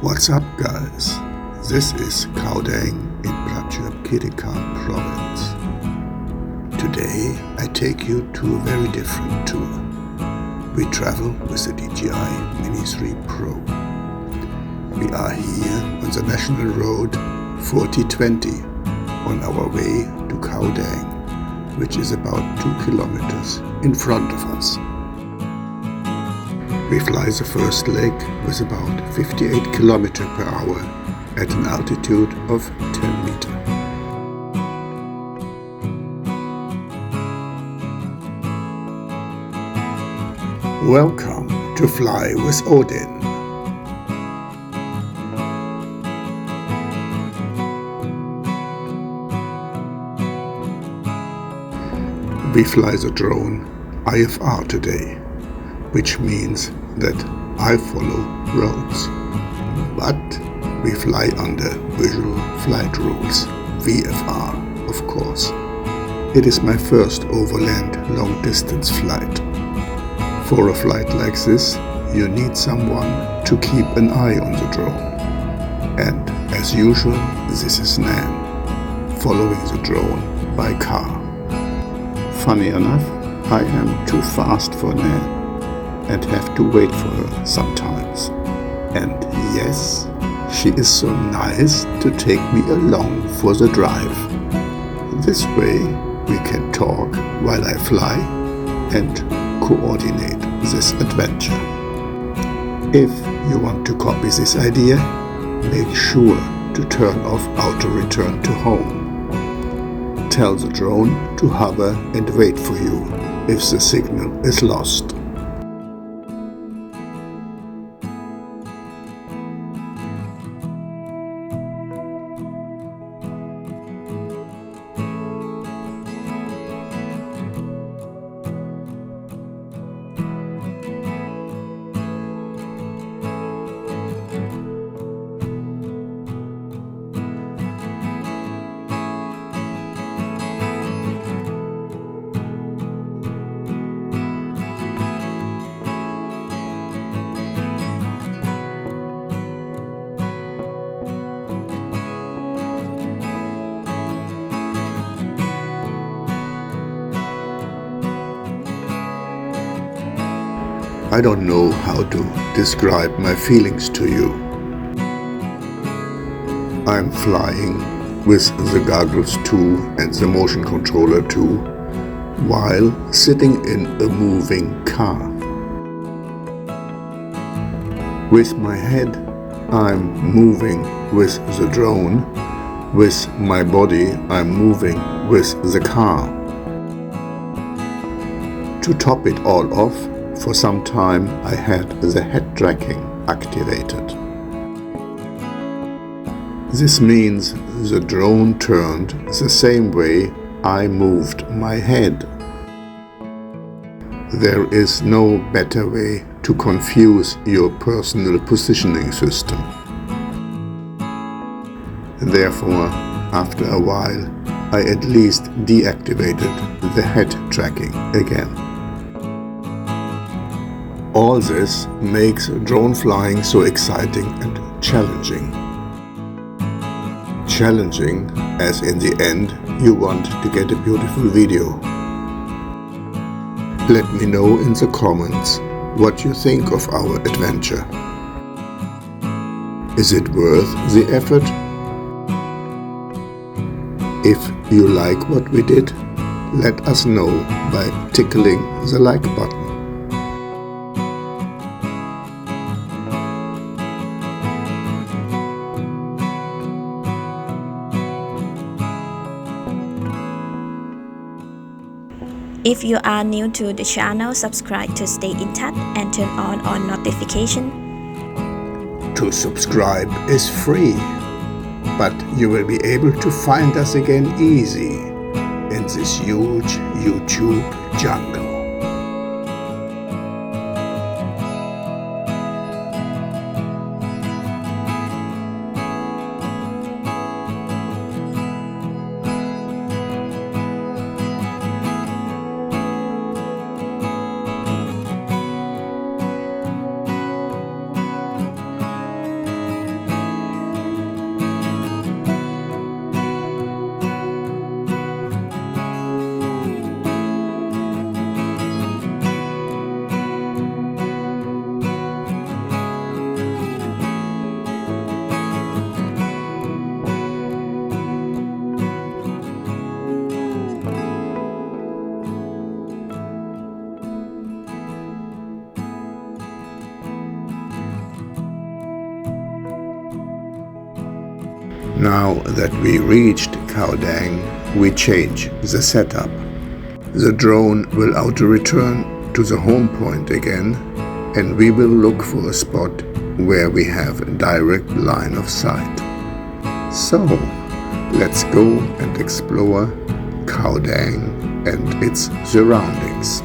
What's up, guys? This is Khao Daeng in Prachuap Khiri Khan Province. Today I take you to a very different tour. We travel with the Dji Mini3Pro. We are here on the National Road 4020 on our way to Khao Daeng, which is about 2 kilometers in front of us. We fly the first leg with about 58 km per hour at an altitude of 10 meters. Welcome to Fly with Odin. We fly the drone IFR today, which means that I follow roads. But we fly under visual flight rules, VFR, of course. It is my first overland long-distance flight. For a flight like this, you need someone to keep an eye on the drone. And as usual, this is Nan, following the drone by car. Funny enough, I am too fast for Nan and have to wait for her sometimes. And yes, she is so nice to take me along for the drive. This way we can talk while I fly and coordinate this adventure. If you want to copy this idea, make sure to turn off auto return to home. Tell the drone to hover and wait for you if the signal is lost. I don't know how to describe my feelings to you. I'm flying with the goggles too and the motion controller too, while sitting in a moving car. With my head, I'm moving with the drone. With my body, I'm moving with the car. To top it all off, for some time I had the head tracking activated. This means the drone turned the same way I moved my head. There is no better way to confuse your personal positioning system. Therefore, after a while, I at least deactivated the head tracking again. All this makes drone flying so exciting and challenging. Challenging as in the end you want to get a beautiful video. Let me know in the comments what you think of our adventure. Is it worth the effort? If you like what we did, let us know by tickling the like button. If you are new to the channel, subscribe to stay in touch and turn on notification. To subscribe is free, but you will be able to find us again easy in this huge YouTube jungle. Now that we reached Khao Daeng, we change the setup. The drone will auto-return to the home point again, and we will look for a spot where we have a direct line of sight. So, let's go and explore Khao Daeng and its surroundings.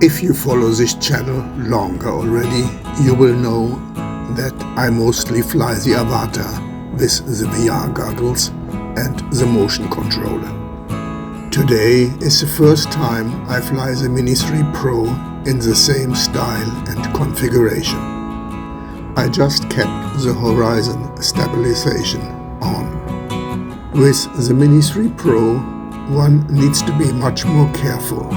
If you follow this channel longer already, you will know that I mostly fly the Avatar with the VR goggles and the motion controller. Today is the first time I fly the Mini3Pro in the same style and configuration. I just kept the horizon stabilization on. With the Mini3Pro, one needs to be much more careful.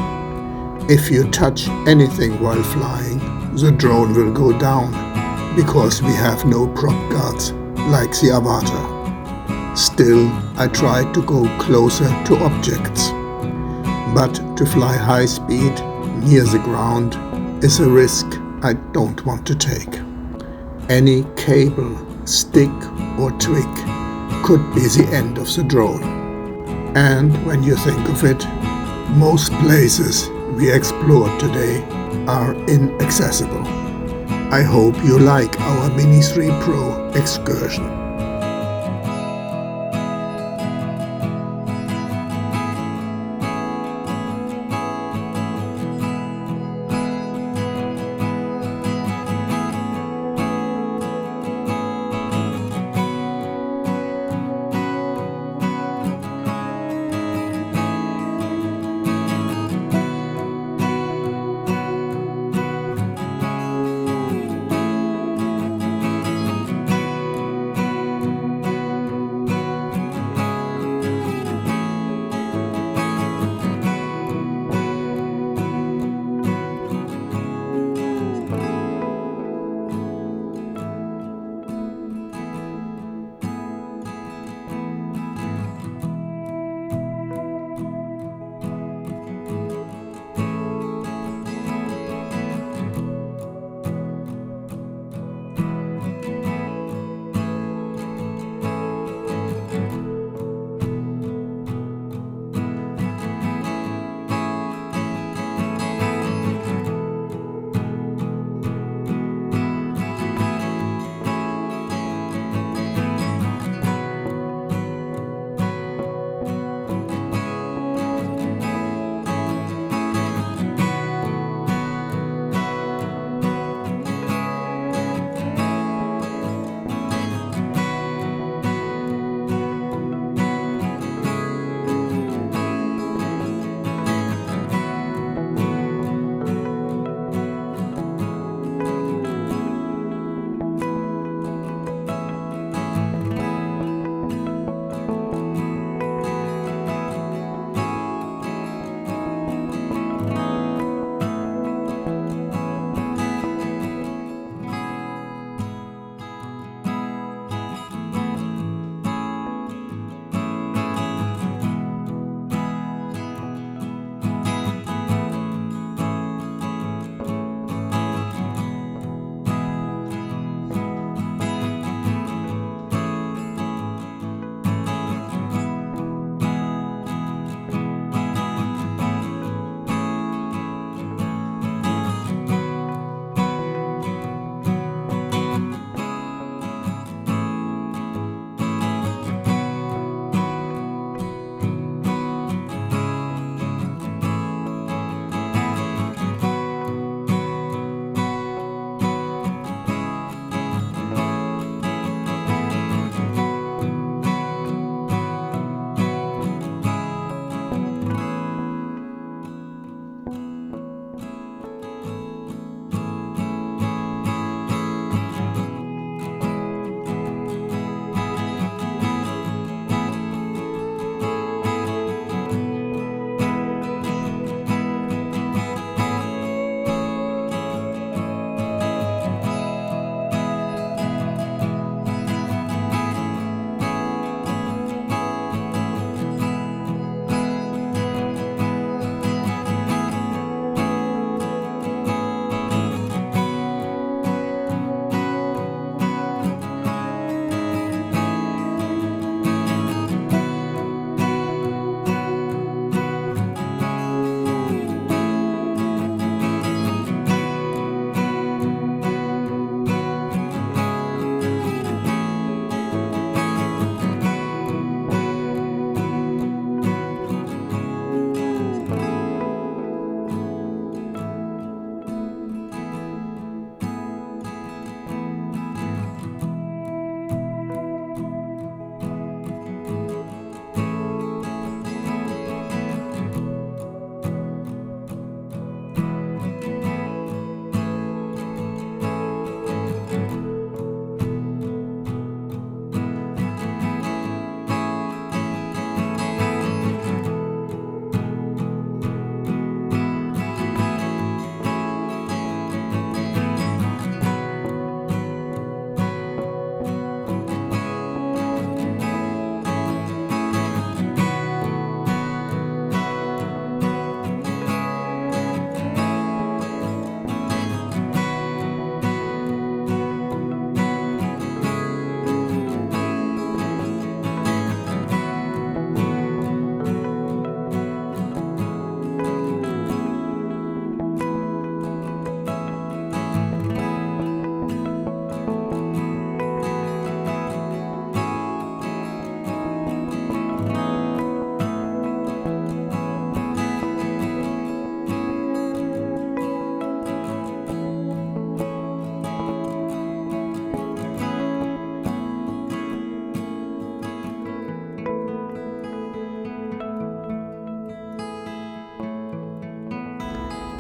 If you touch anything while flying, the drone will go down because we have no prop guards like the Avatar. Still, I try to go closer to objects. But to fly high speed near the ground is a risk I don't want to take. Any cable, stick or twig could be the end of the drone. And when you think of it, most places we explored today are inaccessible. I hope you like our Mini3Pro excursion.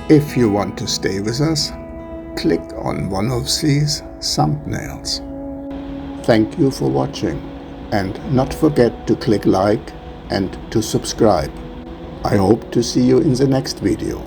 If you want to stay with us, click on one of these thumbnails. Thank you for watching, and not forget to click like and to subscribe. I hope to see you in the next video.